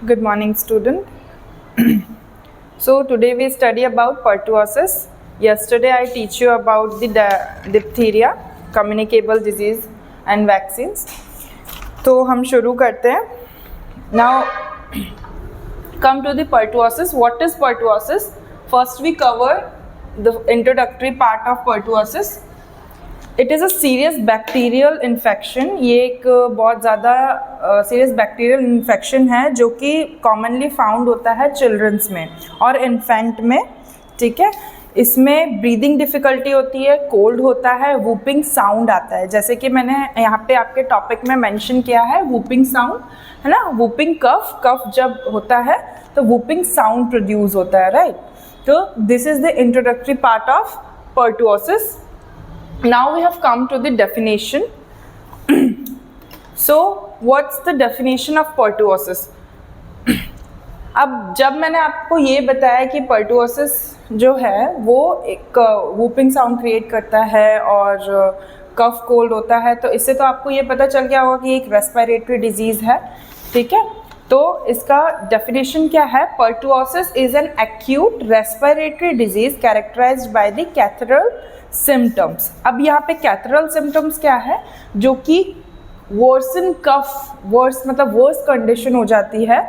Good morning, student. So today we study about pertussis. Yesterday I teach you about the diphtheria, communicable disease and vaccines. तो हम शुरू करते हैं. Now come to the pertussis. What is pertussis? First we cover the introductory part of pertussis. It is a serious bacterial infection. ये एक बहुत ज़्यादा serious bacterial infection है जो कि कॉमनली फाउंड होता है चिल्ड्रंस में और इन्फेंट में. ठीक है, इसमें ब्रीदिंग डिफ़िकल्टी होती है, कोल्ड होता है, वूपिंग साउंड आता है. जैसे कि मैंने यहाँ पे आपके टॉपिक में मेंशन किया है वूपिंग साउंड, है ना. वूपिंग कफ जब होता है तो वूपिंग साउंड प्रोड्यूस होता है, राइट. तो this is the introductory part of pertussis. Now we have come to the definition. So what's the definition of pertussis? अब जब मैंने आपको ये बताया कि pertussis जो है वो एक वूपिंग साउंड क्रिएट करता है और कफ कोल्ड होता है, तो इससे तो आपको ये पता चल गया होगा कि एक रेस्पिरेटरी डिजीज़ है. ठीक है, तो इसका डेफिनेशन क्या है? pertussis is an acute respiratory disease characterised by the cathedral symptoms. अब यहाँ पे कैथरल सिम्टम्स क्या है? जो कि वर्सन कफ, वर्स मतलब वर्स कंडीशन हो जाती है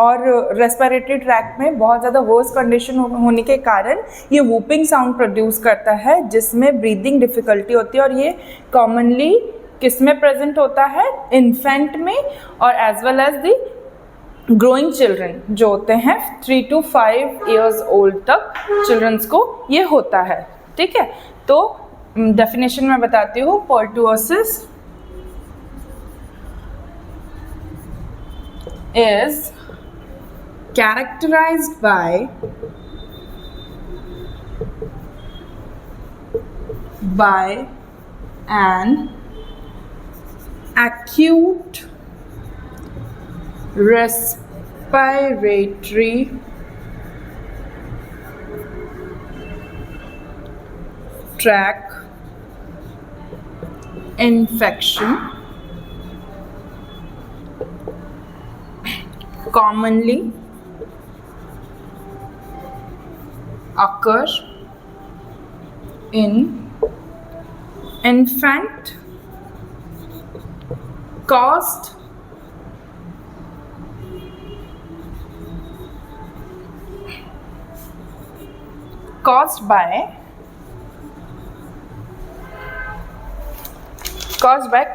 और रेस्पिरेटरी ट्रैक्ट में बहुत ज़्यादा वर्स कंडीशन होने के कारण ये वूपिंग साउंड प्रोड्यूस करता है जिसमें ब्रीदिंग डिफ़िकल्टी होती है. और ये कॉमनली किस में प्रेजेंट होता है? इन्फेंट में और as well as the growing children जो होते हैं 3 to 5 years ओल्ड तक चिल्ड्रंस को ये होता है. ठीक है, तो डेफिनेशन में बताती हूँ. pertussis is characterized by an acute respiratory tract infection commonly occur in infant caused by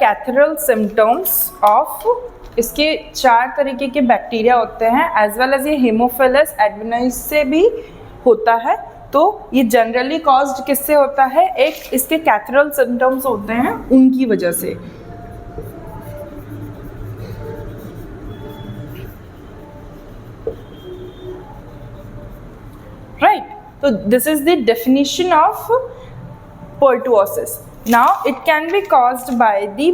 cathedral symptoms of. इसके 4 तरीके के बैक्टीरिया होते हैं एज वेल एज ये हेमोफिलस एडवेनाइज से भी होता है. तो ये जनरली कॉज्ड किससे होता है? एक इसके कैथरल सिम्टम्स होते हैं उनकी वजह से. Right, so this is the definition of pertussis. Now it can be caused by the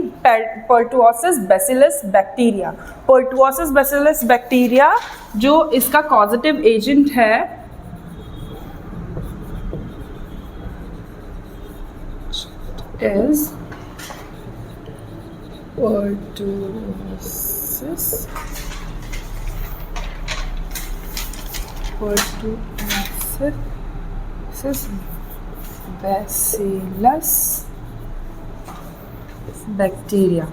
pertussis bacillus bacteria. pertussis bacillus bacteria जो इसका causative agent है is pertussis bacillus bacteria.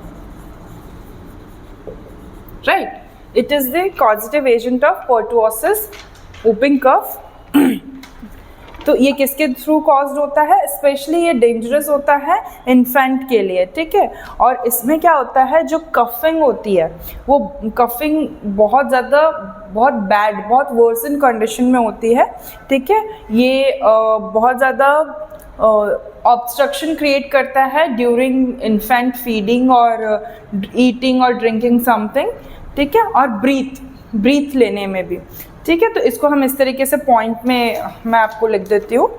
Right, it is the causative agent of pertussis whooping cough. तो ये किसके through caused होता है? Specially ये dangerous होता है इन्फेंट के लिए. ठीक है, और इसमें क्या होता है? जो कफिंग होती है वो कफिंग बहुत ज़्यादा, बहुत बैड, बहुत वर्सन कंडीशन में होती है. ठीक है, ये बहुत ज़्यादा ऑब्स्ट्रक्शन क्रिएट करता है ड्यूरिंग इन्फेंट फीडिंग और ईटिंग और ड्रिंकिंग समथिंग. ठीक है, और ब्रीथ लेने में भी. ठीक है, तो इसको हम इस तरीके से पॉइंट में मैं आपको लिख देती हूँ.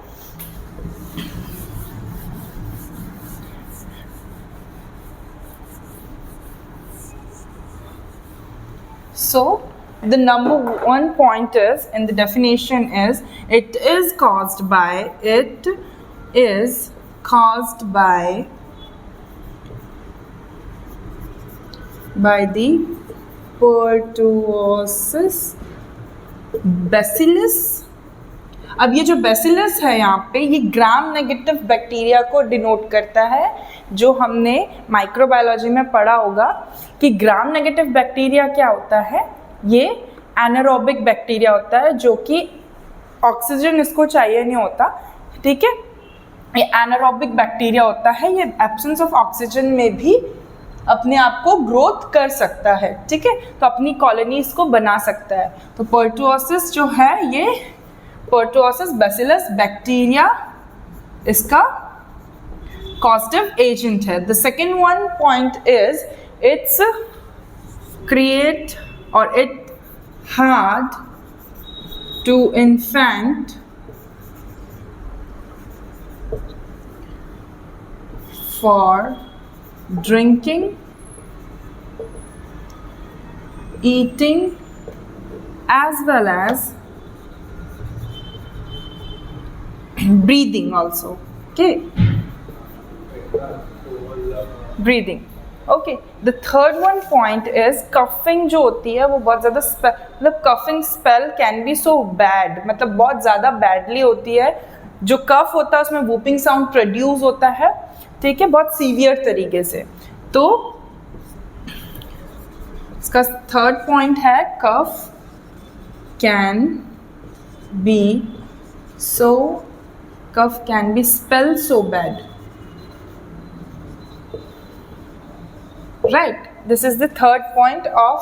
So the number one point is in the definition is it is caused by the Pertussis bacillus। अब ये जो बैसिलस है यहाँ पे, ये ग्राम नेगेटिव बैक्टीरिया को डिनोट करता है, जो हमने माइक्रोबायोलॉजी में पढ़ा होगा कि ग्राम नेगेटिव बैक्टीरिया क्या होता है, ये एनारोबिक बैक्टीरिया होता है, जो कि ऑक्सीजन इसको चाहिए नहीं होता, ठीक है। ये एनारोबिक बैक्टीरिया होता है, ये एब्सेंस ऑफ ऑक्सीजन में भी अपने आप को ग्रोथ कर सकता है, ठीक है, तो अपनी कॉलोनीज को बना सकता है। तो पर्टुओसिस जो है, ये Pertussis bacillus बैक्टीरिया इसका causative agent है। The second one point is it's create or it hard to infant for drinking, eating as well as breathing also, okay, breathing, okay। The third one point is coughing जो होती है वो बहुत ज़्यादा मतलब coughing spell can be so bad, मतलब बहुत ज़्यादा badly होती है, जो कफ होता है उसमें whooping sound produce होता है, ठीक है, बहुत सीवियर तरीके से। तो इसका थर्ड पॉइंट है cough can be so cough can be spelled so bad, right? This is the third point of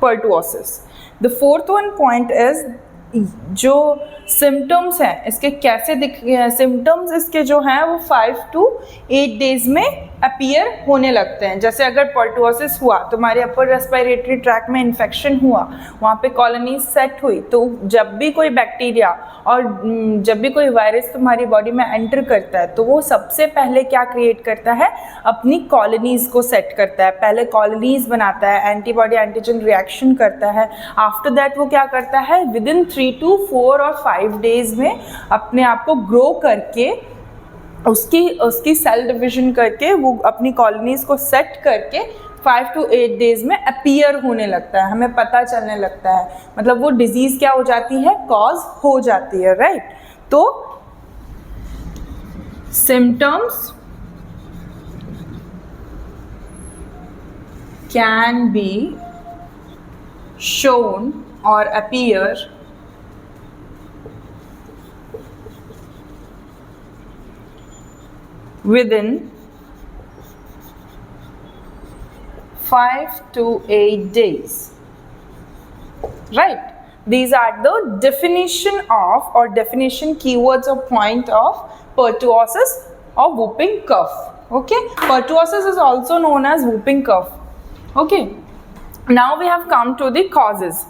pertussis। The fourth one point is जो सिम्टम्स हैं इसके कैसे दिख, सिम्टम्स इसके जो हैं वो 5 to 8 डेज में अपीयर होने लगते हैं। जैसे अगर पर्टुओसिस हुआ, तुम्हारे अपर रेस्पिरेटरी ट्रैक में इन्फेक्शन हुआ, वहाँ पे कॉलोनी सेट हुई, तो जब भी कोई बैक्टीरिया और जब भी कोई वायरस तुम्हारी बॉडी में एंटर करता है, तो वो सबसे पहले क्या क्रिएट करता है, अपनी कॉलोनीज को सेट करता है, पहले कॉलोनीज बनाता है, एंटीबॉडी एंटीजन रिएक्शन करता है। आफ्टर दैट वो क्या करता है, विद इन 3 to 4 और 5 डेज में अपने आप को ग्रो करके उसकी सेल डिविजन करके वो अपनी कॉलोनीज को सेट करके 5 to 8 डेज में अपीयर होने लगता है, हमें पता चलने लगता है, मतलब वो डिजीज क्या हो जाती है, कॉज हो जाती है, राइट। तो सिम्टम्स कैन बी शोन और appear within 5 to 8 days, right? These are the definition of or definition keywords or point of pertussis or whooping cough, okay? Pertussis is also known as whooping cough, okay? Now we have come to the causes।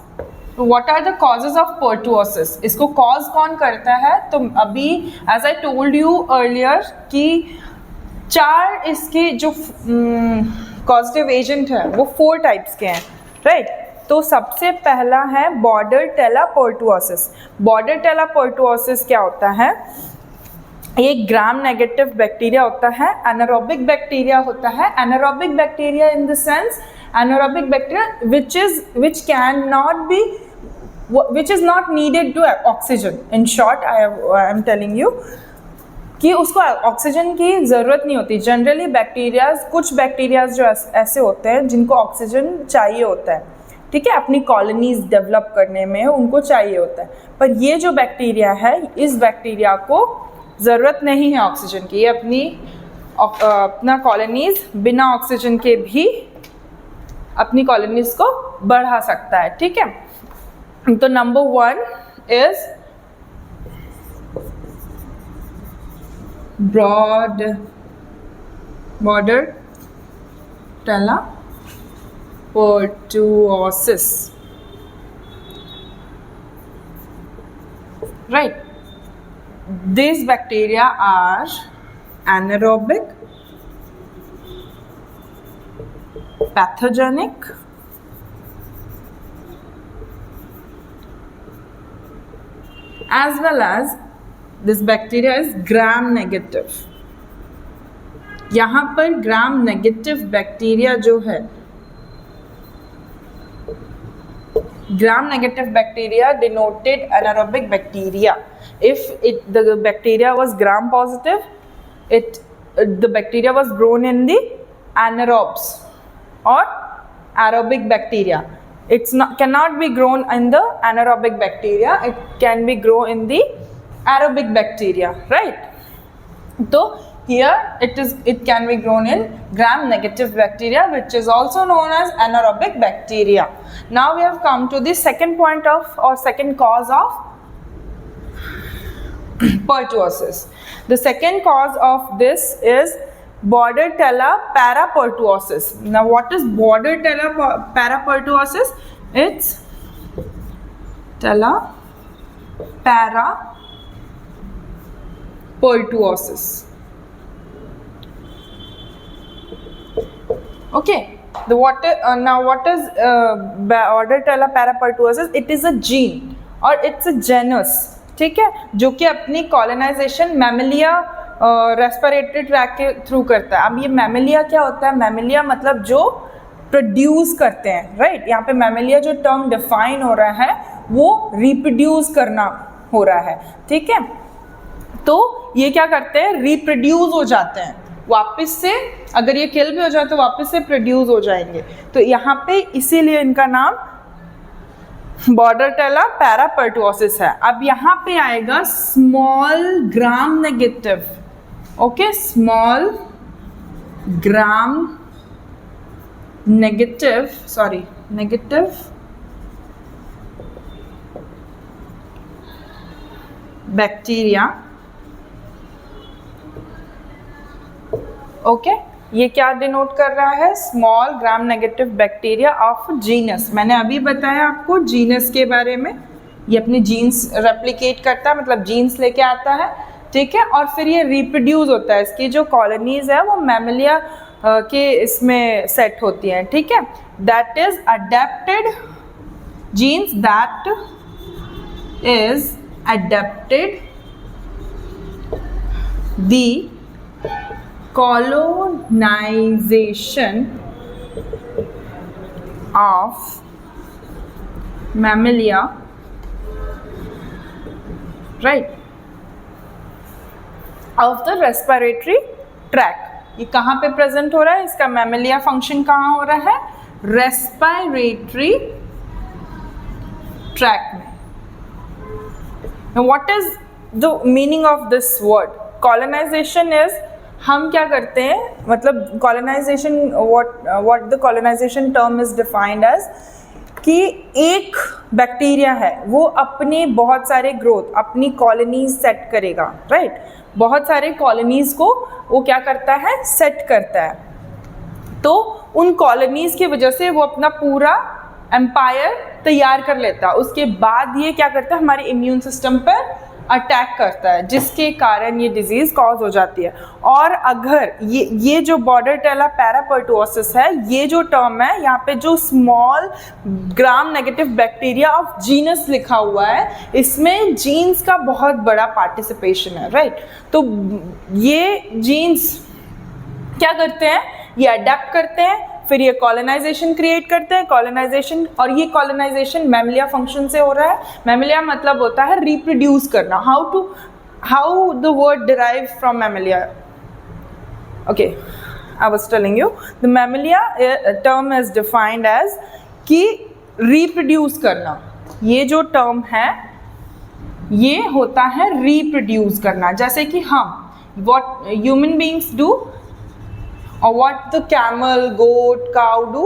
What are the causes of pertussis? इसको cause कौन करता है, तो अभी as I told you earlier कि 4 इसके जो causative agent है वो 4 टाइप्स के हैं, right? तो सबसे पहला है बॉर्डरटेला पर्टुओसिस। बॉर्डरटेला पर्टुओसिस क्या होता है, एक ग्राम नेगेटिव बैक्टीरिया होता है, एनारोबिक बैक्टीरिया होता है। Anaerobic bacteria in the sense anaerobic bacteria which cannot be, which is not needed to oxygen। in short I am telling you कि उसको ऑक्सीजन की ज़रूरत नहीं होती। जनरली बैक्टीरियाज, कुछ बैक्टीरियाज जो ऐसे होते हैं जिनको ऑक्सीजन चाहिए होता है, ठीक है, अपनी कॉलोनीज डेवलप करने में उनको चाहिए होता है, पर ये जो बैक्टीरिया है, इस बैक्टीरिया को ज़रूरत नहीं है ऑक्सीजन की, ये अपना कॉलोनीज बिना ऑक्सीजन के भी अपनी कॉलोनीज को बढ़ा सकता है, ठीक है। तो number 1 is Bordetella pertussis, right? These bacteria are anaerobic, pathogenic, as well as this bacteria is gram negative, यहाँ पर ग्राम नेगेटिव बैक्टीरिया जो है, gram negative bacteria denoted anaerobic bacteria. If the bacteria was gram positive, the bacteria was grown in the anaerobes or aerobic bacteria. Cannot be grown in the anaerobic bacteria. It can be grown in the aerobic bacteria, right? So here it can be grown in gram negative bacteria, which is also known as anaerobic bacteria. Now we have come to the second point of, or second cause of pertussis. The second cause of this is Bordetella parapertussis. Now what is Bordetella parapertussis? It's Tella parapertussis. Okay, what is Bordetella parapertussis? It is a gene और it's a genus, ठीक है, जो कि अपनी colonisation Mammalia respiratory tract के through करता है. अब ये मैमेलिया क्या होता है? मैमेलिया मतलब जो प्रोड्यूस करते हैं, राइट? यहाँ पे मैमेलिया जो टर्म डिफाइन हो रहा है वो रिप्रोड्यूस करना हो रहा है, ठीक है. तो ये क्या करते हैं? रिप्रोड्यूस हो जाते हैं वापस से. अगर ये किल भी हो जाए तो वापस से प्रोड्यूस हो जाएंगे. तो यहाँ पे इसीलिए इनका नाम Bordetella parapertussis है. अब यहाँ पे आएगा small gram negative. Okay, small gram negative, sorry negative bacteria. Okay, ये क्या डिनोट कर रहा है? Small gram negative bacteria of genus. मैंने अभी बताया आपको जीनस के बारे में. ये अपने जीन्स रेप्लिकेट करता है, मतलब जीन्स लेके आता है, ठीक है, और फिर ये रिप्रोड्यूस होता है. इसकी जो कॉलोनीज है वो मैमेलिया के इसमें सेट होती हैं, ठीक है. That is adapted genes, that is adapted the colonization of mammalia, right, of the respiratory tract. ये कहाँ पे प्रेजेंट हो रहा है? इसका मैमेलिया फंक्शन कहाँ हो रहा है? रेस्पिरेटरी ट्रैक में. Now what is the meaning of this word? Colonization is, हम क्या करते हैं, मतलब colonization, what the colonization term is defined as कि एक बैक्टीरिया है वो अपने बहुत सारे ग्रोथ, अपनी कॉलोनीज सेट करेगा, राइट. बहुत सारे कॉलोनीज को वो क्या करता है? सेट करता है. तो उन कॉलोनीज की वजह से वो अपना पूरा एम्पायर तैयार कर लेता है. उसके बाद ये क्या करता है? हमारे इम्यून सिस्टम पर अटैक करता है, जिसके कारण ये डिजीज़ कॉज हो जाती है. और अगर ये जो Bordetella parapertussis है, ये जो टर्म है, यहाँ पे जो small gram negative bacteria of genus लिखा हुआ है, इसमें जीन्स का बहुत बड़ा पार्टिसिपेशन है, राइट. तो ये जीन्स क्या करते हैं? ये अडेप्ट करते हैं, फिर ये कॉलोनाइजेशन क्रिएट करते हैं. कॉलोनाइजेशन, और ये कॉलोनाइजेशन मैमेलिया फंक्शन से हो रहा है. मैमेलिया मतलब होता है रिप्रोड्यूस करना. How the word derive from mammalia? Okay, I was telling you the mammalia term is defined as कि रिप्रोड्यूस करना. ये जो टर्म है ये होता है रिप्रोड्यूस करना. जैसे कि हम what human beings do, or what the camel, goat, cow do,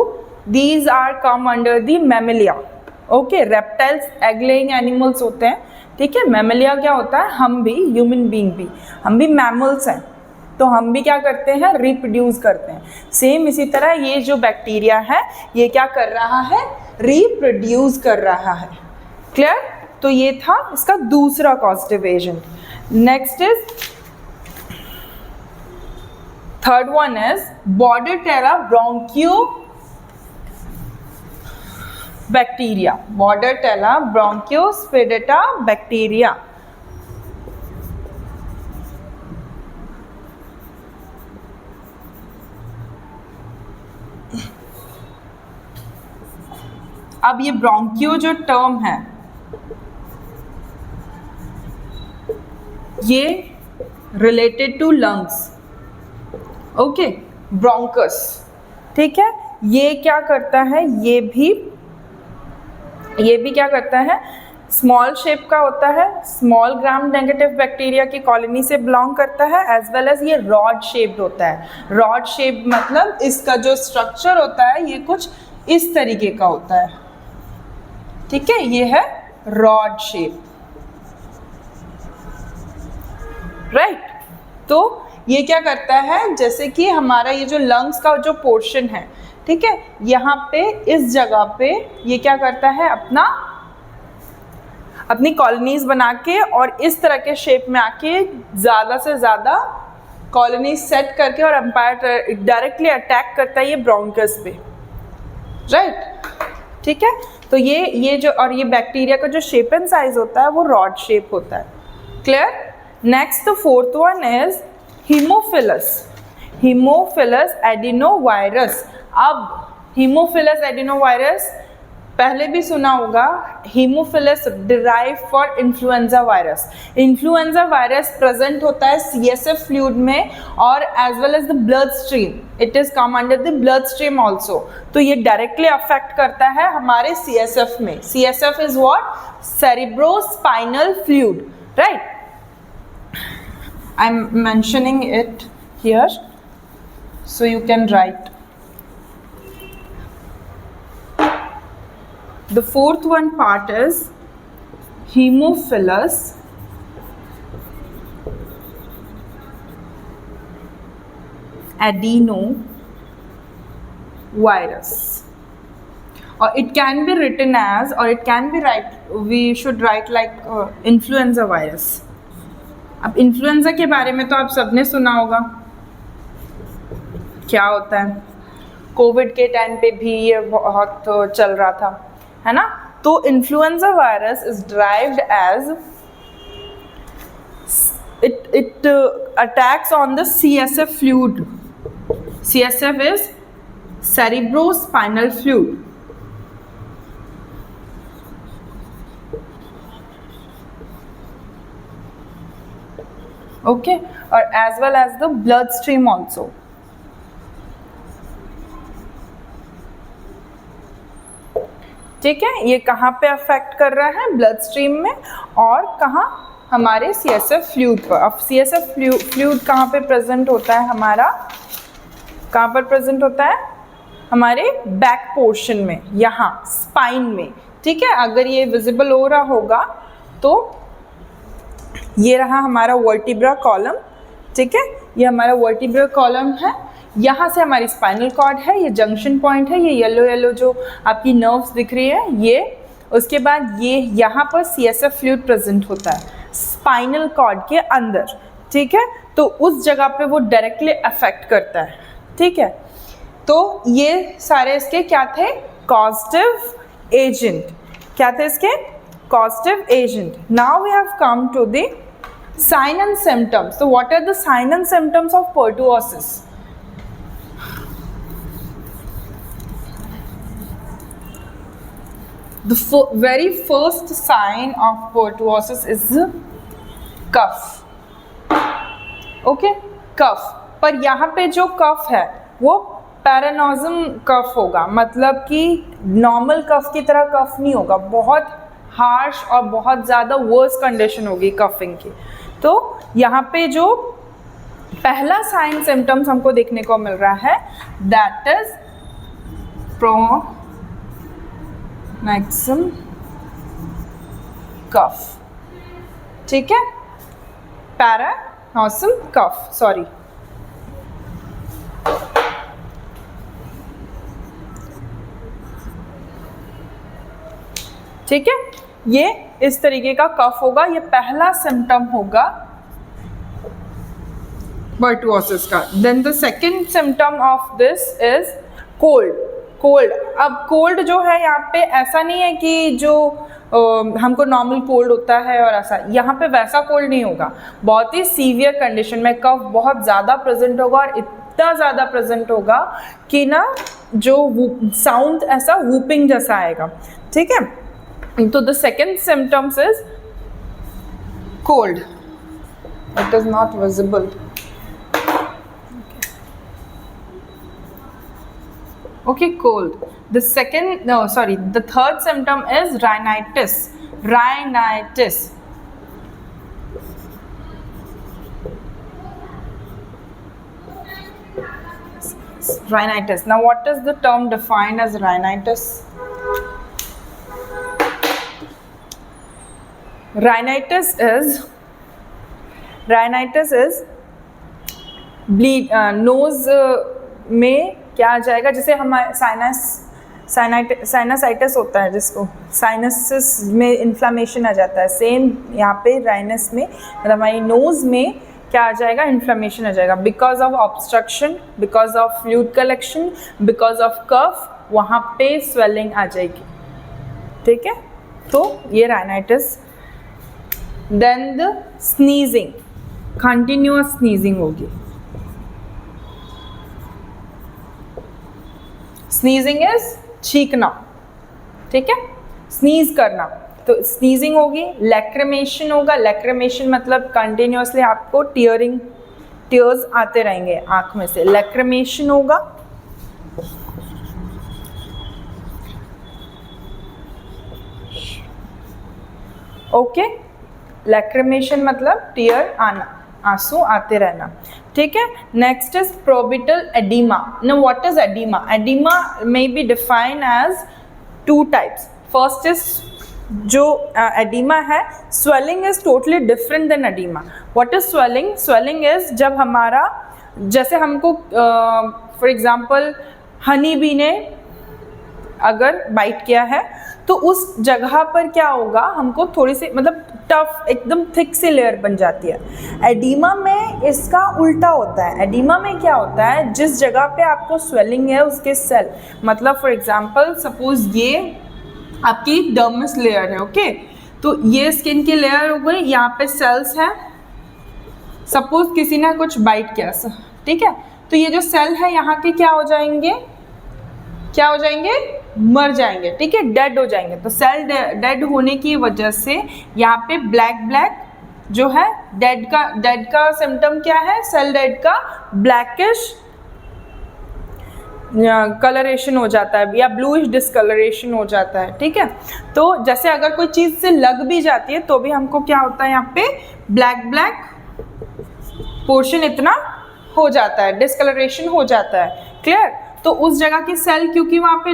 these are come under the mammalia. Okay, reptiles egg laying animals होते हैं, ठीक है. mammalia क्या होता है? हम भी, human being भी, हम भी mammals हैं. तो हम भी क्या करते हैं? रिप्रोड्यूस करते हैं. सेम इसी तरह ये जो बैक्टीरिया है ये क्या कर रहा है? रिप्रोड्यूस कर रहा है. क्लियर? तो ये था इसका दूसरा causative agent. Next is, third one is Bordetella bronchiobacteria. Bordetella bronchiospidita bacteria. अब ये ब्रोंकियो जो टर्म है ये related to lungs, okay, bronchus, ठीक है। ये क्या करता है, ये भी क्या करता है, स्मॉल शेप का होता है, स्मॉल ग्राम नेगेटिव बैक्टीरिया की कॉलोनी से बिलोंग करता है, एज वेल एज ये रॉड शेप्ड होता है। रॉड शेप मतलब इसका जो स्ट्रक्चर होता है ये कुछ इस तरीके का होता है, ठीक है, ये है रॉड शेप, राइट। तो ये क्या करता है, जैसे कि हमारा ये जो लंग्स का जो पोर्शन है, ठीक है, यहाँ पे इस जगह पे ये क्या करता है, अपनी कॉलोनीज बना के और इस तरह के शेप में आके ज़्यादा से ज़्यादा कॉलोनीज सेट करके और एम्पायर डायरेक्टली अटैक करता है ये ब्रोंकस पे, राइट, ठीक है। तो ये जो और ये बैक्टीरिया का जो शेप एंड साइज होता है वो रॉड शेप होता है, clear. Next the fourth one is Haemophilus adenovirus. अब हीमोफिलस एडिनोवायरस पहले भी सुना होगा, Haemophilus derive for influenza virus. Influenza virus present होता है CSF फ्लूइड में और as well as the blood stream, it is come under the blood stream also. तो ये डायरेक्टली अफेक्ट करता है हमारे CSF में। CSF is what, cerebrospinal fluid, right. I am mentioning it here so you can write. The fourth one part is Haemophilus adenovirus, or it can be written as, or it can be we should write like influenza virus. अब influenza के बारे में तो आप सबने सुना होगा, क्या होता है, कोविड के टाइम पे भी ये बहुत चल रहा था, है ना। तो influenza virus is derived as it attacks on the CSF fluid. CSF is cerebrospinal fluid. Okay, or as well as the blood stream also. ठीक है, ये कहाँ पे अफेक्ट कर रहा है, ब्लड स्ट्रीम में, और कहाँ, हमारे CSF फ्लूइड पर। अब CSF फ्लूइड कहाँ पे प्रेजेंट होता है हमारा, कहाँ पर प्रेजेंट होता है, हमारे बैक पोर्शन में, यहाँ स्पाइन में, ठीक है। अगर ये विजिबल हो रहा होगा तो ये रहा हमारा वर्टिब्रा कॉलम, ठीक है, ये हमारा वर्टिब्रा कॉलम है, यहाँ से हमारी स्पाइनल कॉर्ड है, ये जंक्शन पॉइंट है, ये येलो येलो जो आपकी नर्व्स दिख रही है ये, उसके बाद ये यहाँ पर CSF फ्लूइड प्रेजेंट होता है स्पाइनल कॉर्ड के अंदर, ठीक है। तो उस जगह पे वो डायरेक्टली अफेक्ट करता है, ठीक है। तो ये सारे इसके क्या थे, कॉजेटिव एजेंट, क्या थे इसके, causative agent. Now we have come to the sign and symptoms. तो what are the sign and symptoms of pertussis? The very first sign of pertussis is cough. Okay, cough. पर यहाँ पे जो कफ है वो पैरानोजम कफ होगा, मतलब कि नॉर्मल कफ की तरह कफ नहीं होगा, बहुत हार्श और बहुत ज़्यादा वर्स कंडीशन होगी कफिंग की। तो यहाँ पे जो पहला साइन सिम्टम्स हमको देखने को मिल रहा है दैट इज मैक्सिम कफ, ठीक है, पैरानोसम कफ, सॉरी। ठीक है, ये इस तरीके का कफ होगा, ये पहला सिम्टम होगा पर्टुओसिस का। Then the second symptom of this is cold. Cold, अब कोल्ड जो है यहाँ पे ऐसा नहीं है कि जो हमको नॉर्मल कोल्ड होता है और ऐसा, यहाँ पे वैसा कोल्ड नहीं होगा, बहुत ही सीवियर कंडीशन में कफ बहुत ज़्यादा प्रेजेंट होगा और इतना ज़्यादा प्रेजेंट होगा कि ना जो साउंड ऐसा वूपिंग जैसा आएगा, ठीक है। तो the second symptoms is cold, it is not visible, okay, cold. The third symptom is rhinitis. Rhinitis. Now what is the term defined as rhinitis? Rhinitis is bleed, nose में क्या आ जाएगा, जैसे हमारे साइनसाइटिस होता है जिसको साइनसिस में inflammation आ जाता है, सेम यहाँ पे राइनस में मतलब हमारी नोज में क्या आ जाएगा, इन्फ्लामेशन आ जाएगा, because of obstruction, because of fluid collection, because of cough, वहाँ पे स्वेलिंग आ जाएगी, ठीक है। तो ये rhinitis. Then the sneezing, continuous sneezing होगी। स्नीजिंग इज छींकना, ठीक है, स्नीज करना, तो स्नीजिंग होगी। लैक्रिमेशन होगा, लैक्रिमेशन मतलब कंटिन्यूअसली आपको टीयर्स आते रहेंगे आंख में से, लैक्रिमेशन होगा। ओके, लैक्रिमेशन मतलब टीयर आना, आंसू आते रहना, ठीक है। Next is periorbital oedema. Now what is oedema? Oedema may be defined as two types. First is जो एडिमा है, swelling is totally different than oedema. What is swelling? Swelling is जब हमारा, जैसे हमको फॉर एग्जांपल हनी बी ने अगर bite किया है तो उस जगह पर क्या होगा, हमको थोड़ी सी मतलब टफ एकदम थिक सी लेयर बन जाती है। एडिमा में इसका उल्टा होता है। एडिमा में क्या होता है, जिस जगह पे आपको स्वेलिंग है उसके सेल, मतलब फॉर एग्जांपल सपोज ये आपकी डर्मिस लेयर है, ओके, तो ये स्किन की लेयर हो गई, यहाँ पे सेल्स हैं, सपोज किसी ने कुछ बाइट किया, ठीक है, तो ये जो सेल है यहाँ के क्या हो जाएंगे, मर जाएंगे, ठीक है, डेड हो जाएंगे। तो सेल डेड होने की वजह से यहाँ पे ब्लैक जो है, डेड का सिम्टम क्या है, सेल डेड का ब्लैकिश कलरेशन हो जाता है या ब्लूइश डिस्कलरेशन हो जाता है, ठीक है। तो जैसे अगर कोई चीज़ से लग भी जाती है तो भी हमको क्या होता है, यहाँ पे ब्लैक पोर्शन इतना हो जाता है, डिस्कलरेशन हो जाता है, क्लियर। तो उस जगह की सेल क्योंकि वहाँ पे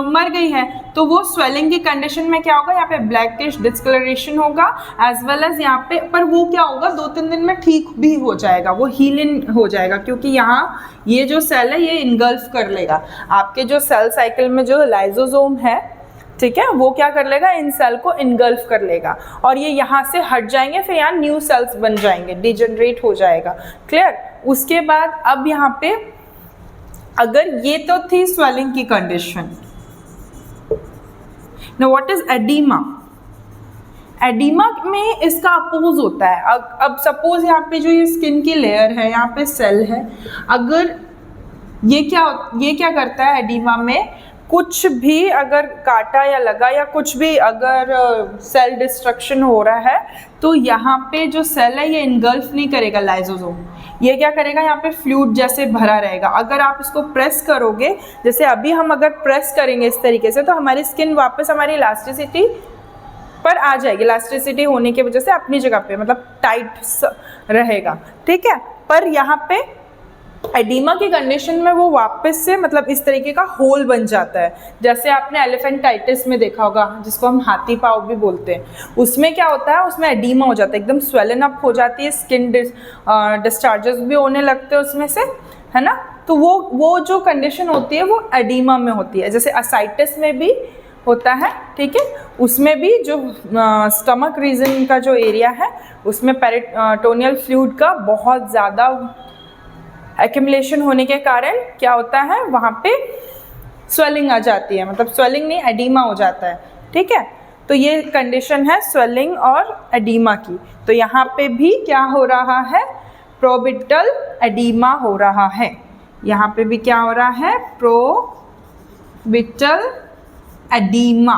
मर गई है तो वो स्वेलिंग की कंडीशन में क्या होगा, यहाँ पे ब्लैकिश डिस्कलरेशन होगा, एज वेल एज यहाँ पे, पर वो क्या होगा 2-3 दिन में ठीक भी हो जाएगा, वो हीलिंग हो जाएगा, क्योंकि यहाँ ये जो सेल है ये इनगल्फ कर लेगा आपके जो सेल साइकिल में जो लाइजोसोम है, ठीक है, वो क्या कर लेगा, इन सेल को इनगल्फ कर लेगा और ये यहाँ से हट जाएंगे, फिर यहाँ न्यू सेल्स बन जाएंगे, डिजनरेट हो जाएगा, क्लियर। उसके बाद अब यहाँ पे अगर ये तो थी स्वेलिंग की condition. Now what is oedema? Oedema में इसका अपोज होता है। अब सपोज यहाँ पे जो ये स्किन की लेयर है, यहाँ पे सेल है, अगर ये क्या करता है, एडिमा में कुछ भी अगर काटा या लगा या कुछ भी अगर सेल डिस्ट्रक्शन हो रहा है तो यहाँ पे जो सेल है ये इनगल्फ नहीं करेगा लाइजोसोम, ये क्या करेगा, यहाँ पे फ्लूइड जैसे भरा रहेगा। अगर आप इसको प्रेस करोगे, जैसे अभी हम अगर प्रेस करेंगे इस तरीके से, तो हमारी स्किन वापस हमारी इलास्टिसिटी पर आ जाएगी। इलास्टिसिटी होने की वजह से अपनी जगह पे मतलब टाइट रहेगा, ठीक है। पर यहाँ पे एडिमा की कंडीशन में वो वापस से मतलब इस तरीके का होल बन जाता है, जैसे आपने एलिफेंटाइटिस में देखा होगा, जिसको हम हाथी पाँव भी बोलते हैं। उसमें क्या होता है, उसमें एडिमा हो जाता है, एकदम स्वेलन अप हो जाती है, स्किन डिस्चार्जेस भी होने लगते हैं उसमें से, है ना। तो वो जो कंडीशन होती है वो एडिमा में होती है। जैसे असाइटिस में भी होता है, ठीक है, उसमें भी जो स्टमक रीजन का जो एरिया है उसमें पेरिटोनियल फ्लूइड का बहुत ज़्यादा एक्यूमुलेशन होने के कारण क्या होता है, वहाँ पे स्वेलिंग आ जाती है, मतलब स्वेलिंग नहीं एडिमा हो जाता है, ठीक है। तो ये कंडीशन है स्वेलिंग और एडिमा की। तो यहाँ पे भी क्या हो रहा है, प्रोबिटल एडिमा हो रहा है। यहाँ पे भी क्या हो रहा है, periorbital vital oedema.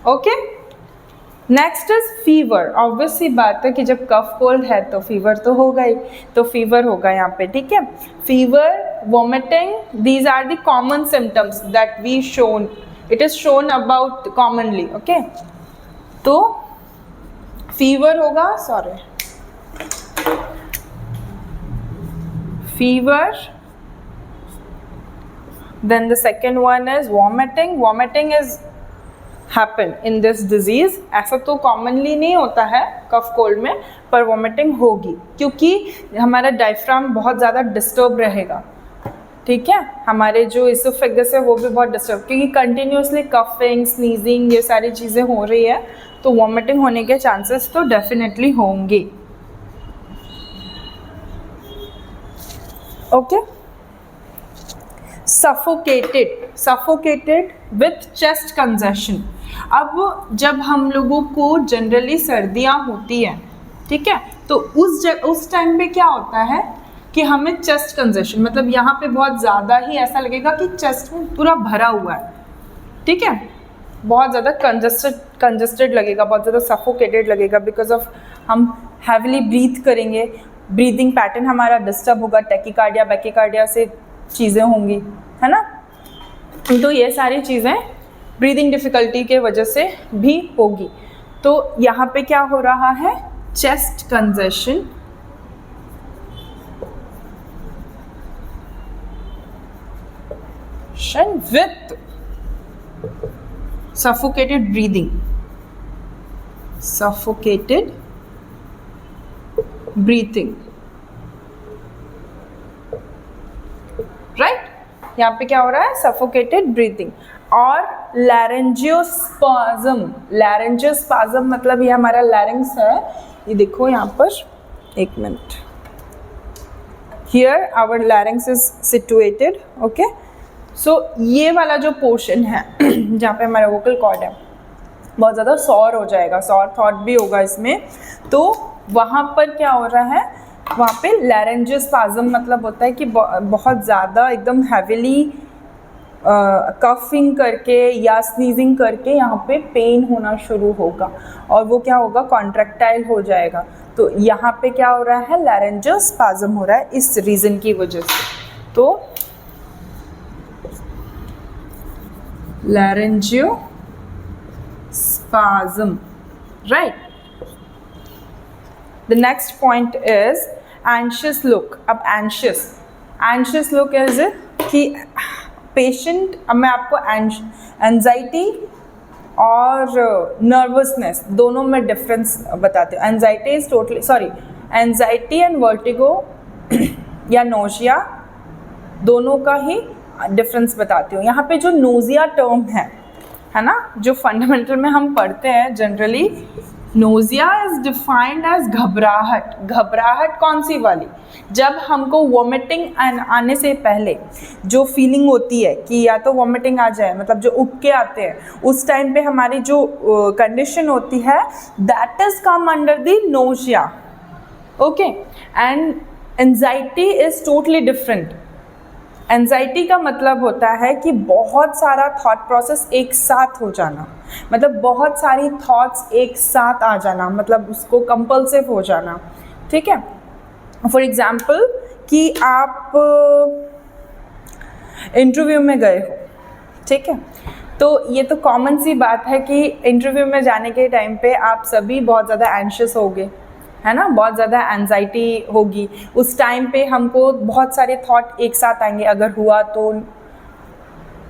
Okay, next is fever. Obviously बात है कि जब कफ कोल्ड है तो फीवर तो होगा ही, तो फीवर होगा यहाँ पे, ठीक है। Fever, vomiting, these are the common symptoms that we shown, it is shown about commonly. Okay, तो फीवर होगा, sorry, fever, then the second one is vomiting. Vomiting is happen in this disease. ऐसा तो commonly नहीं होता है cough cold में, पर vomiting होगी क्योंकि हमारा डायफ्राम बहुत ज़्यादा डिस्टर्ब रहेगा, ठीक है। हमारे जो इसोफेगस है वो भी बहुत डिस्टर्ब, क्योंकि कंटिन्यूसली कफिंग, स्नीजिंग, ये सारी चीज़ें हो रही है, तो वॉमिटिंग होने के चांसेस तो डेफिनेटली होंगे। Okay, suffocated with chest congestion. अब जब हम लोगों को जनरली सर्दियाँ होती है, ठीक है, तो उस टाइम पे क्या होता है कि हमें चेस्ट कंजेशन, मतलब यहाँ पे बहुत ज़्यादा ही ऐसा लगेगा कि चेस्ट में पूरा भरा हुआ है, ठीक है, बहुत ज़्यादा कंजस्टेड लगेगा, बहुत ज़्यादा सफोकेटेड लगेगा, बिकॉज ऑफ हम हैविली ब्रीथ करेंगे, ब्रीदिंग पैटर्न हमारा डिस्टर्ब होगा, टैकीकार्डिया, बैकीकार्डिया से चीज़ें होंगी, है ना। तो ये सारी चीज़ें ब्रीदिंग डिफ़िकल्टी के वजह से भी होगी। तो यहाँ पे क्या हो रहा है, chest congestion, with suffocated breathing, suffocated breathing, right. यहाँ पे क्या हो रहा है, suffocated breathing। और laryngospasm, laryngospasm मतलब ये हमारा larynx है, ये देखो यहाँ पर, एक minute, here our larynx is situated, okay। सो ये वाला जो पोर्शन है जहाँ पे हमारा वोकल कॉर्ड है, बहुत ज़्यादा सॉर हो जाएगा, सॉर थॉट भी होगा इसमें। तो वहाँ पर क्या हो रहा है, वहाँ पे लैरेंजियोस्पाज्म मतलब होता है कि बहुत ज़्यादा एकदम हैविली कफिंग करके या स्नीजिंग करके यहाँ पे पेन होना शुरू होगा, और वो क्या होगा, कॉन्ट्रैक्टाइल हो जाएगा। तो यहाँ पे क्या हो रहा है, लैरेंजियोस्पाज्म हो रहा है इस रीज़न की वजह से। तो laryngospasm, right। The next point is anxious look। अब anxious look is कि patient, अब मैं आपको anxiety और nervousness दोनों में difference बताती हूँ। anxiety and vertigo या nausea दोनों का ही डिफरेंस बताती हूँ। यहाँ पे जो नोजिया टर्म है ना, जो फंडामेंटल में हम पढ़ते हैं generally, nausea is defined as घबराहट। घबराहट कौन सी वाली, जब हमको वॉमिटिंग आने से पहले जो फीलिंग होती है कि या तो वॉमिटिंग आ जाए, मतलब जो उब के आते हैं, उस टाइम पे हमारी जो कंडीशन होती है, that is come under the nausea, okay. And anxiety is totally different. Anxiety का मतलब होता है कि बहुत सारा थॉट प्रोसेस एक साथ हो जाना, मतलब बहुत सारी थॉट्स एक साथ आ जाना, मतलब उसको कंपल्सिव हो जाना, ठीक है। फॉर एग्जाम्पल कि आप इंटरव्यू में गए हो, ठीक है, तो ये तो कॉमन सी बात है कि इंटरव्यू में जाने के टाइम पे आप सभी बहुत ज़्यादा एंशियस होगे, है ना, बहुत ज़्यादा एंजाइटी होगी। उस टाइम पे हमको बहुत सारे थॉट एक साथ आएंगे, अगर हुआ तो,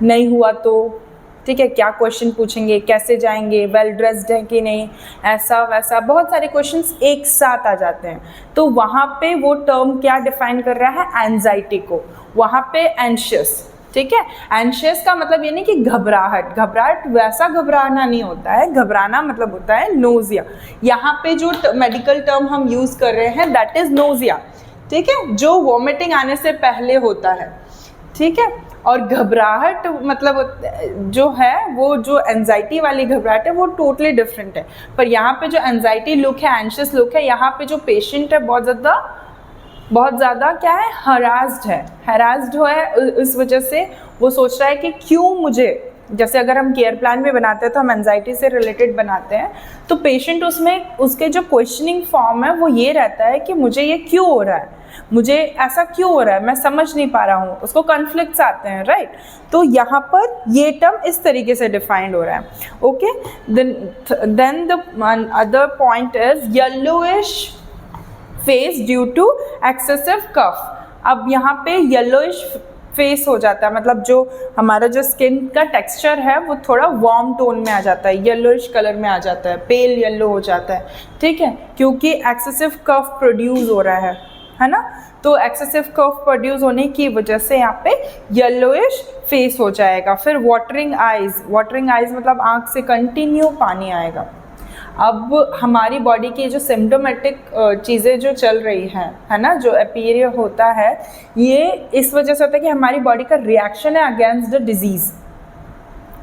नहीं हुआ तो, ठीक है, क्या क्वेश्चन पूछेंगे, कैसे जाएंगे, वेल ड्रेस्ड है कि नहीं, ऐसा वैसा, बहुत सारे क्वेश्चंस एक साथ आ जाते हैं। तो वहाँ पे वो टर्म क्या डिफाइन कर रहा है, एंजाइटी को, वहाँ पे एंशियस, ठीक है। एंशियस का मतलब ये नहीं कि घबराहट वैसा घबराना नहीं होता है, घबराना मतलब होता है नोजिया। यहाँ पे जो मेडिकल टर्म हम यूज़ कर रहे हैं दैट इज़ नोजिया, ठीक है, जो वॉमिटिंग आने से पहले होता है, ठीक है। और घबराहट मतलब जो है, वो जो एंजाइटी वाली घबराहट है वो टोटली डिफरेंट है। पर यहाँ पे जो एंजाइटी लुक है, एंशियस लुक है, यहाँ पे जो पेशेंट है बहुत ज़्यादा बहुत ज़्यादा क्या है, हरास्ड है, इस वजह से वो सोच रहा है कि क्यों मुझे, जैसे अगर हम केयर प्लान भी बनाते हैं तो हम एंजाइटी से रिलेटेड बनाते हैं, तो पेशेंट उसमें उसके जो क्वेश्चनिंग फॉर्म है वो ये रहता है कि मुझे ये क्यों हो रहा है, मुझे ऐसा क्यों हो रहा है, मैं समझ नहीं पा रहा हूँ, उसको कॉन्फ्लिक्ट्स आते हैं, राइट। तो यहाँ पर ये टर्म इस तरीके से डिफाइंड हो रहा है, okay. Then the other point is yellowish face due to excessive cough. अब यहाँ पे येलोइश फेस हो जाता है, मतलब जो हमारा जो स्किन का टेक्सचर है वो थोड़ा वार्म टोन में आ जाता है, येलोइश कलर में आ जाता है, पेल येलो हो जाता है, ठीक है, क्योंकि एक्सेसिव कफ प्रोड्यूस हो रहा है ना। तो एक्सेसिव कफ प्रोड्यूस होने की वजह से यहाँ पे येलोइश फेस हो जाएगा। फिर वाटरिंग आइज मतलब आँख से कंटिन्यू पानी आएगा। अब हमारी बॉडी की जो सिम्टोमेटिक चीज़ें जो चल रही हैं, है ना, जो अपीयरिया होता है, ये इस वजह से होता है कि हमारी बॉडी का रिएक्शन है अगेंस्ट द डिजीज़,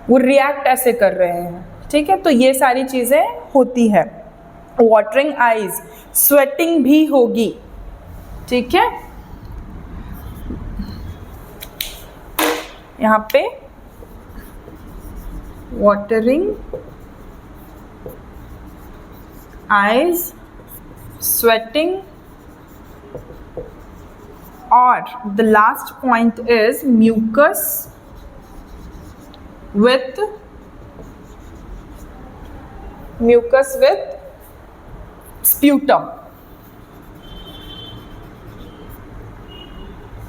वो रिएक्ट ऐसे कर रहे हैं, ठीक है। तो ये सारी चीज़ें होती है। वाटरिंग आइज, स्वेटिंग भी होगी, ठीक है। यहाँ पे वाटरिंग eyes, sweating, और the last point is mucus with sputum,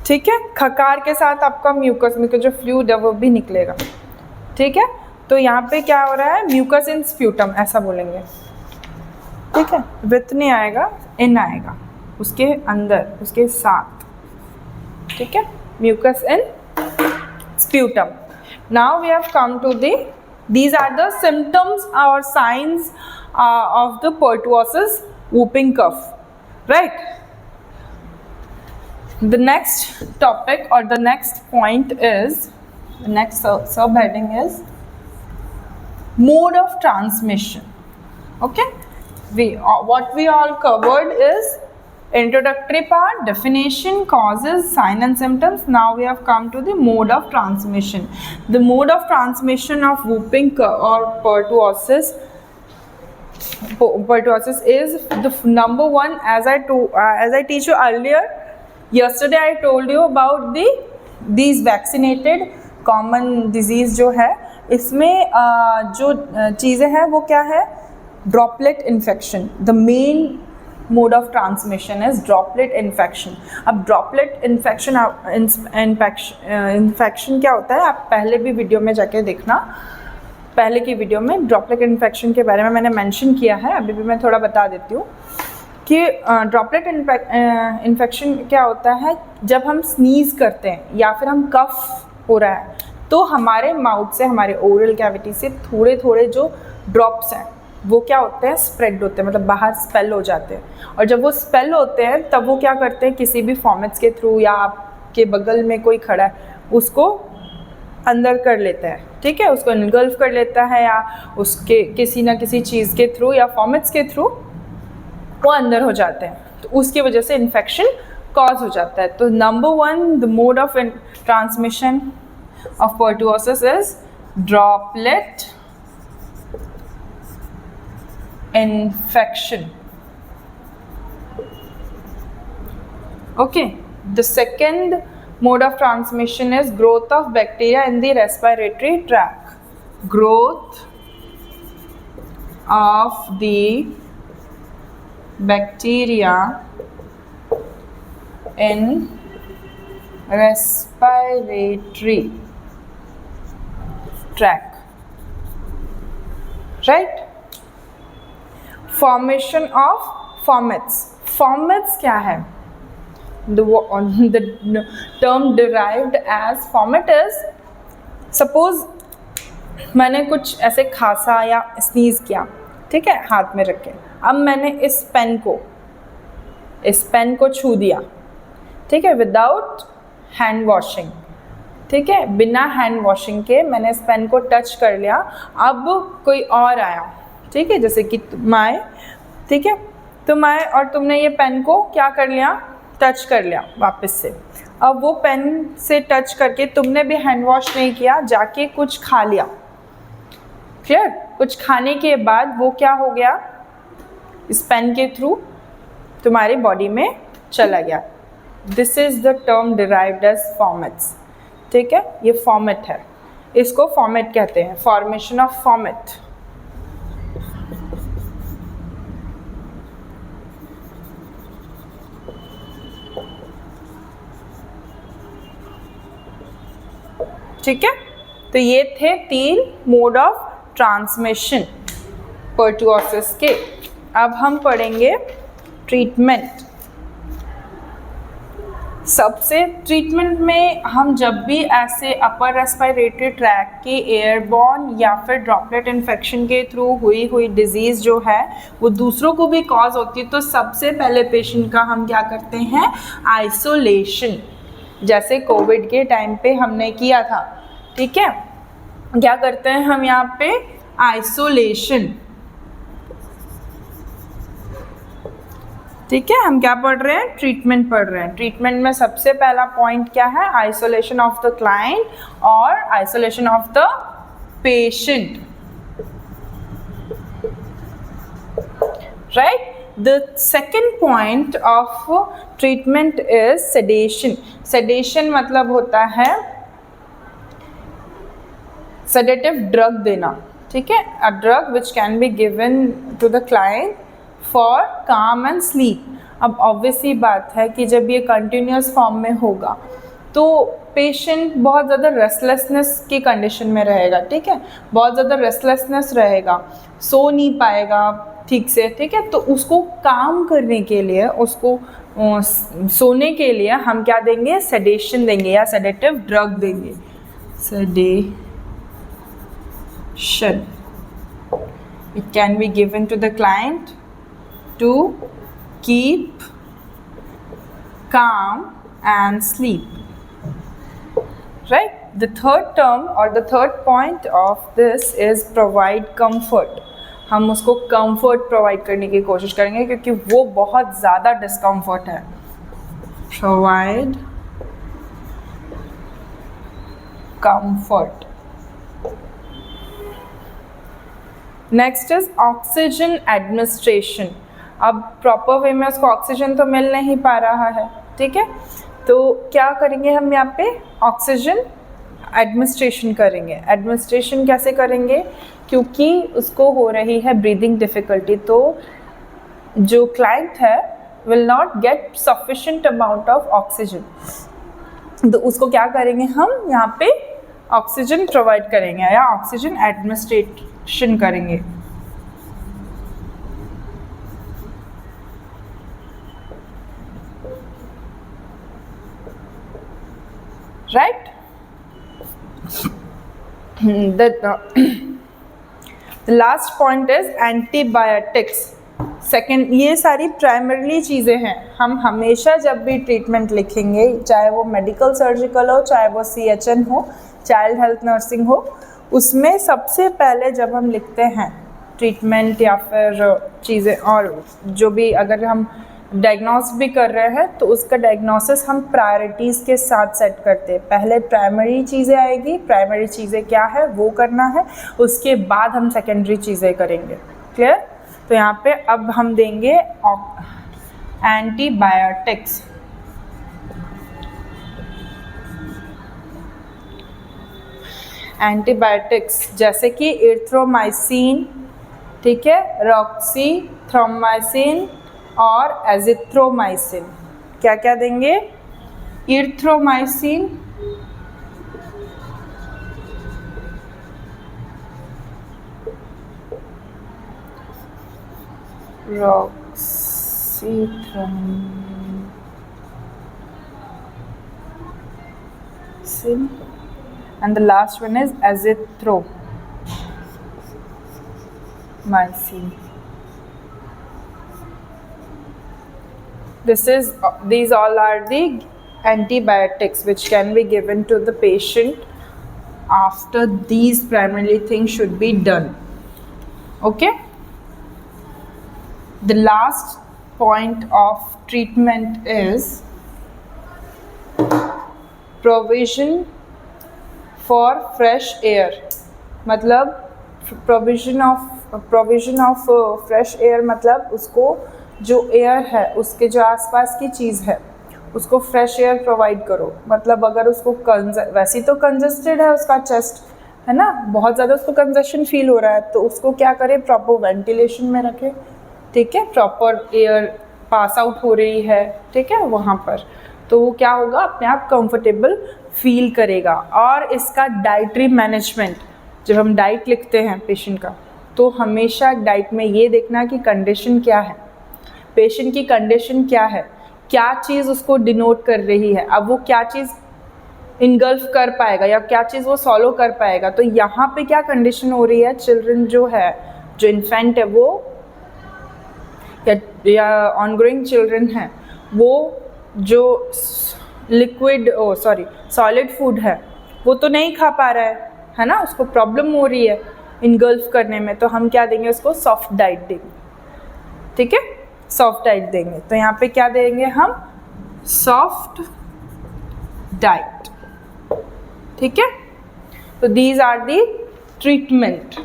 ठीक है। खकार के साथ आपका म्यूकस में जो फ्लूइड है वो भी निकलेगा, ठीक है। तो यहाँ पे क्या हो रहा है, म्यूकस इन स्प्यूटम ऐसा बोलेंगे, ठीक है। विथ नहीं आएगा, इन आएगा, उसके अंदर, उसके साथ, ठीक है। Mucus in sputum. Now we have come to these are the symptoms or signs of the pertussis whooping cough, right? The next topic or the next point is, the next subheading is mode of transmission, okay. What we all covered is introductory part, definition, causes, sign and symptoms. Now we have come to the mode of transmission. The mode of transmission of whooping cough or pertussis is the number one, as I teach you earlier. Yesterday I told you about these vaccinated common disease जो है, इसमें जो चीज़ें हैं वो क्या है, droplet infection. The main mode of transmission is droplet infection. अब ड्रॉपलेट इन्फेक्शन क्या होता है, आप पहले भी वीडियो में जाके देखना, पहले की वीडियो में ड्रॉपलेट इन्फेक्शन के बारे में मैंने मेंशन किया है, अभी भी मैं थोड़ा बता देती हूँ कि ड्रॉपलेट इन्फेक्शन क्या होता है, जब हम स्नीज़ करते हैं या फिर हम कफ हो रहा है तो हमारे माउथ से, हमारे ओरल कैविटी से थोड़े थोड़े जो ड्रॉप्स हैं वो क्या होते हैं, स्प्रेड होते हैं, मतलब बाहर स्पेल हो जाते हैं। और जब वो स्पेल होते हैं तब वो क्या करते हैं, किसी भी फॉर्मेट्स के थ्रू या आपके बगल में कोई खड़ा है उसको अंदर कर लेता है, ठीक है, उसको इनगल्फ कर लेता है, या उसके किसी ना किसी चीज़ के थ्रू या फॉर्मेट्स के थ्रू वो अंदर हो जाते हैं, तो उसकी वजह से इन्फेक्शन कॉज हो जाता है। तो number one, the mode of transmission of pertussis is droplet infection, okay. The second mode of transmission is growth of bacteria in the respiratory tract. Growth of the bacteria in respiratory tract, right? Formation of formats. Formats क्या है, the term derived as format is, suppose मैंने कुछ ऐसे खांसा या sneeze किया, ठीक है, हाथ में रख के, अब मैंने इस पेन को छू दिया, ठीक है, विदाउट हैंड वॉशिंग, ठीक है, बिना हैंड वॉशिंग के मैंने इस पेन को टच कर लिया। अब कोई और आया, ठीक है, जैसे कि माए, ठीक है, तो माए और तुमने ये पेन को क्या कर लिया, टच कर लिया वापस से। अब वो पेन से टच करके तुमने भी हैंड वॉश नहीं किया, जाके कुछ खा लिया, क्लियर? कुछ खाने के बाद वो क्या हो गया, इस पेन के थ्रू तुम्हारी बॉडी में चला गया। This is the term derived as fomites, ठीक है? ये फॉर्मेट है, इसको फॉर्मेट कहते हैं, फॉर्मेशन ऑफ फॉर्मेट। ठीक है, तो ये थे 3 मोड ऑफ ट्रांसमिशन पर्टुओसिस के। अब हम पढ़ेंगे ट्रीटमेंट। सबसे ट्रीटमेंट में हम जब भी ऐसे अपर रेस्पिरेटरी ट्रैक के एयरबॉर्न या फिर ड्रॉपलेट इन्फेक्शन के थ्रू हुई डिजीज़ जो है वो दूसरों को भी कॉज होती है, तो सबसे पहले पेशेंट का हम क्या करते हैं, आइसोलेशन, जैसे कोविड के टाइम पे हमने किया था, ठीक है? क्या करते हैं हम यहाँ पे, आइसोलेशन, ठीक है? हम क्या पढ़ रहे हैं, ट्रीटमेंट पढ़ रहे हैं। ट्रीटमेंट में सबसे पहला पॉइंट क्या है, आइसोलेशन ऑफ द क्लाइंट और isolation of the patient, right? The second point of treatment is sedation. Sedation मतलब होता है sedative drug देना, ठीक है? A drug which can be given to the client for calm and sleep. अब obviously बात है कि जब ये कंटिन्यूस फॉर्म में होगा तो पेशेंट बहुत ज़्यादा रेस्टलेसनेस की कंडीशन में रहेगा, ठीक है? बहुत ज़्यादा रेस्टलेसनेस रहेगा, सो नहीं पाएगा ठीक से, ठीक है? तो उसको काम करने के लिए, उसको सोने के लिए हम क्या देंगे, सेडेशन देंगे या सेडेटिव ड्रग देंगे, sedation. It can be given to the client to keep calm and sleep, right? The third term or the third point of this is provide comfort. हम उसको कंफर्ट प्रोवाइड करने की कोशिश करेंगे क्योंकि वो बहुत ज़्यादा डिस्कम्फर्ट है। Provide comfort. Next is oxygen administration. अब प्रॉपर वे में उसको ऑक्सीजन तो मिल नहीं पा रहा है, ठीक है? तो क्या करेंगे हम यहाँ पे, ऑक्सीजन एडमिनिस्ट्रेशन करेंगे। एडमिनिस्ट्रेशन कैसे करेंगे, क्योंकि उसको हो रही है ब्रीदिंग डिफ़िकल्टी, तो जो क्लाइंट है will not gate sufficient amount of oxygen, तो उसको क्या करेंगे हम यहाँ पे ऑक्सीजन प्रोवाइड करेंगे या ऑक्सीजन एडमिनिस्ट्रेशन करेंगे। Right? The last point is antibiotics. Second, ये सारी प्राइमरीली चीज़ें हैं। हम हमेशा जब भी ट्रीटमेंट लिखेंगे, चाहे वो मेडिकल सर्जिकल हो, चाहे वो CHN हो, चाइल्ड हेल्थ नर्सिंग हो, उसमें सबसे पहले जब हम लिखते हैं ट्रीटमेंट या फिर चीज़ें, और जो भी अगर हम डायग्नोस भी कर रहे हैं तो उसका डायग्नोसिस हम प्रायोरिटीज़ के साथ सेट करते हैं। पहले प्राइमरी चीज़ें आएगी, प्राइमरी चीज़ें क्या है वो करना है, उसके बाद हम सेकेंडरी चीज़ें करेंगे। क्लियर? तो यहाँ पे अब हम देंगे एंटीबायोटिक्स। एंटीबायोटिक्स जैसे कि इरिथ्रोमाइसिन, ठीक है, रॉक्सीथ्रोमाइसिन और एजिथ्रोमाइसिन। क्या क्या देंगे, erythromycin, roccythromycin, and the last one is azithromycin. These all are the antibiotics which can be given to the patient after these primary things should be done. Okay? The last point of treatment is provision for fresh air, मतलब provision of fresh air, मतलब उसको जो air है उसके जो आसपास की चीज़ है उसको फ्रेश एयर प्रोवाइड करो। मतलब अगर उसको वैसे तो कंजस्टेड है उसका चेस्ट, है ना, बहुत ज़्यादा उसको कंजस्शन फील हो रहा है, तो उसको क्या करें, प्रॉपर वेंटिलेशन में रखें, ठीक है, प्रॉपर एयर पास आउट हो रही है, ठीक है, वहाँ पर, तो वो क्या होगा, अपने आप कंफर्टेबल फील करेगा। और इसका डाइटरी मैनेजमेंट, जब हम डाइट लिखते हैं पेशेंट का, तो हमेशा डाइट में ये देखना कि कंडीशन क्या है, पेशेंट की कंडीशन क्या है, क्या चीज़ उसको डिनोट कर रही है, अब वो क्या चीज़ इनगल्फ कर पाएगा या क्या चीज़ वो सॉलो कर पाएगा। तो यहाँ पे क्या कंडीशन हो रही है, चिल्ड्रन जो है, जो इन्फेंट है वो या ऑनग्रोइंग चिल्ड्रन है, वो जो लिक्विड सॉलिड फूड है वो तो नहीं खा पा रहा है ना, उसको प्रॉब्लम हो रही है इनगल्फ करने में, तो हम क्या देंगे उसको, सॉफ्ट डाइट देंगे, ठीक है, सॉफ्ट डाइट देंगे। तो यहाँ पे क्या देंगे हम, सॉफ्ट डाइट, ठीक है। तो these are the treatment.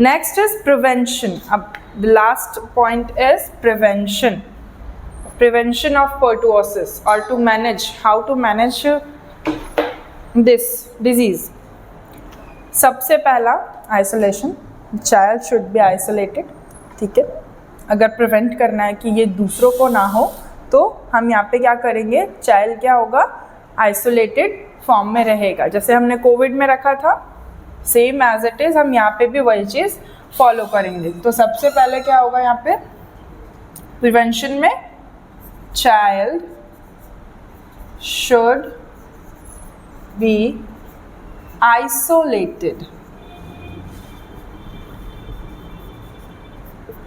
Next is prevention. अब the last point is prevention of pertussis, or to manage, how to manage this disease. सबसे पहला isolation, child should be isolated, ठीक है। अगर प्रिवेंट करना है कि ये दूसरों को ना हो, तो हम यहाँ पे क्या करेंगे, चाइल्ड क्या होगा, आइसोलेटेड फॉर्म में रहेगा, जैसे हमने कोविड में रखा था, सेम एज इट इज़ हम यहाँ पे भी वही चीज़ फॉलो करेंगे। तो सबसे पहले क्या होगा यहाँ पे प्रिवेंशन में, चाइल्ड शुड बी आइसोलेटेड,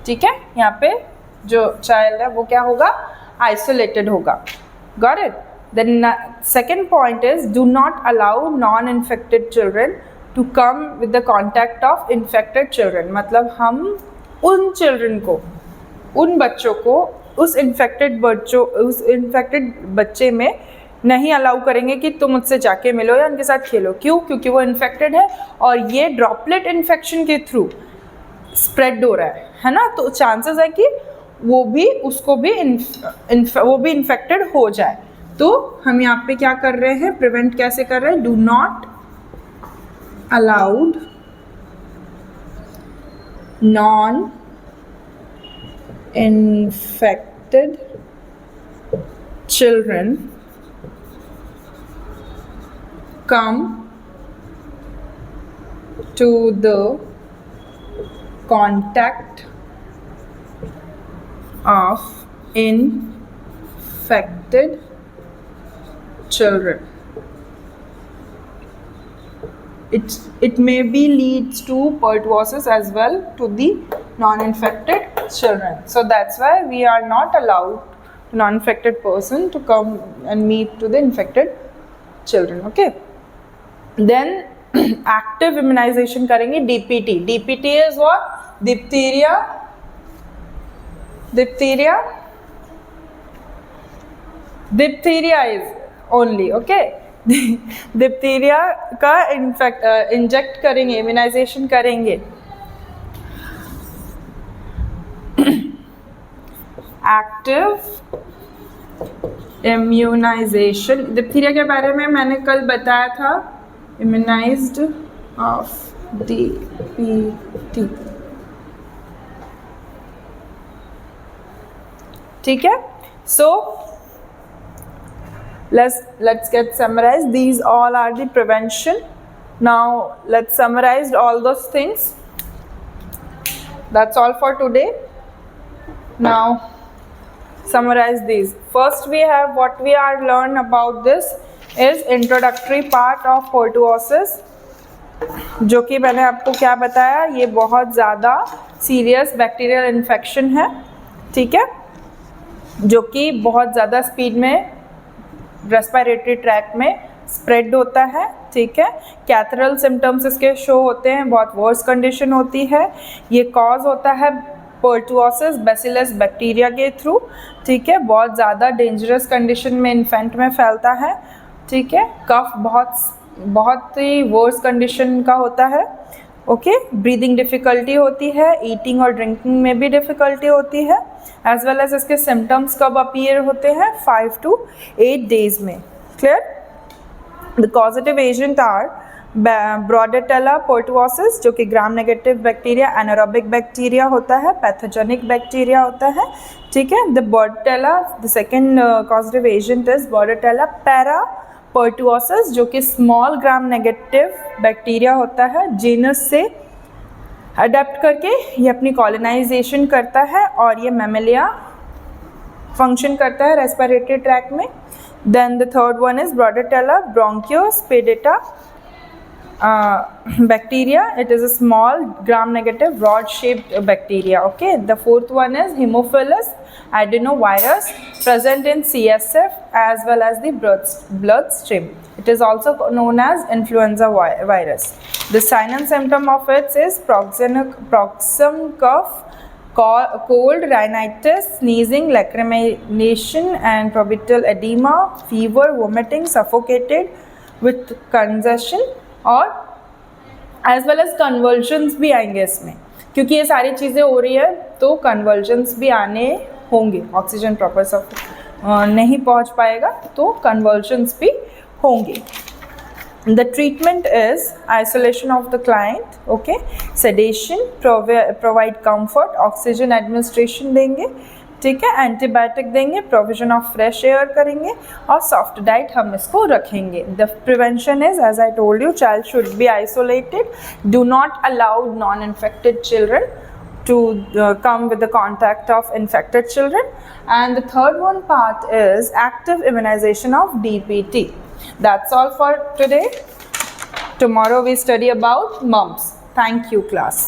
ठीक है। यहाँ पे जो चाइल्ड है वो क्या होगा, आइसोलेटेड होगा। Got it. Then second point is, do not allow non-infected children to come with the contact of infected children. मतलब हम उन children को, उन बच्चों को उस infected बच्चे में नहीं अलाउ करेंगे कि तुम मुझसे जाके मिलो या उनके साथ खेलो। क्यों? क्योंकि वो इन्फेक्टेड है और ये ड्रॉपलेट इन्फेक्शन के थ्रू स्प्रेड हो रहा है ना, तो चांसेस है कि वो भी इन्फेक्टेड हो जाए। तो हम यहाँ पे क्या कर रहे हैं, प्रिवेंट कैसे कर रहे हैं, do not allowed non infected children come to the contact of infected children. It may be leads to pertussis as well to the non-infected children. So that's why we are not allowed non-infected person to come and meet to the infected children. Okay. Then active immunization करेंगे, DPT. DPT is what? Diphtheria is only, okay. Diphtheria का inject करेंगे, immunisation करेंगे। Active immunisation, diphtheria के बारे में मैंने कल बताया था, इम्यूनाइज्ड ऑफ DPT, ठीक है। सो let's get summarized. These all are the prevention. Now let's summarize all those things. That's all for today. Now summarize these. First we have what we are learn about this is introductory part of pertussis, जो कि मैंने आपको क्या बताया, ये बहुत ज़्यादा serious bacterial infection है, ठीक है, जो कि बहुत ज़्यादा स्पीड में रेस्पिरेटरी ट्रैक्ट में स्प्रेड होता है, ठीक है। कैथरल सिम्टम्स इसके शो होते हैं, बहुत वर्स कंडीशन होती है। ये कॉज होता है पर्टुसिस बैसिलस बैक्टीरिया के थ्रू, ठीक है, बहुत ज़्यादा डेंजरस कंडीशन में इन्फेंट में फैलता है ठीक है। कफ बहुत ही वर्स कंडीशन का होता है, ओके। ब्रीदिंग डिफ़िकल्टी होती है, ईटिंग और ड्रिंकिंग में भी डिफ़िकल्टी होती है, एज वेल एज इसके सिम्टम्स कब अपीयर होते हैं, 5 to 8 days में। Clear? The causative agent are Bordetella pertussis जो कि Gram negative bacteria, anaerobic bacteria होता है, पैथोजेनिक बैक्टीरिया होता है, ठीक है। The Bordetella, the second causative agent is Bordetella parapertussis जो कि स्मॉल ग्राम नेगेटिव बैक्टीरिया होता है, जीनस से अडेप्ट करके ये अपनी कॉलोनाइजेशन करता है और ये मैमेलिया फंक्शन करता है रेस्पिरेटरी ट्रैक्ट में। Then the third one is Bordetella bronchiseptica bacteria. It is a small gram negative rod shaped bacteria, okay. The fourth one is Haemophilus adenovirus present in CSF as well as the bloodstream. It is also known as influenza virus. The sign and symptom of it is paroxysm cough, cold, rhinitis, sneezing, lacrimation and probital edema, fever, vomiting, suffocated with congestion और as well as convergence भी आएंगे इसमें, क्योंकि ये सारी चीज़ें हो रही है तो कन्वर्जन्स भी आने होंगे। ऑक्सीजन प्रॉपर सब नहीं पहुंच पाएगा तो कन्वर्जन्स भी होंगे। The treatment is isolation of the client, okay, sedation, provide comfort, oxygen administration देंगे, ठीक है, एंटीबायोटिक देंगे, प्रोविजन ऑफ फ्रेश एयर करेंगे और सॉफ्ट डाइट हम इसको रखेंगे। The prevention is as I told you, child should be isolated, do not allow non infected children to come with the contact of infected children. And the third one part is active immunization of DPT. That's all for today. Tomorrow we study about mumps. Thank you, class.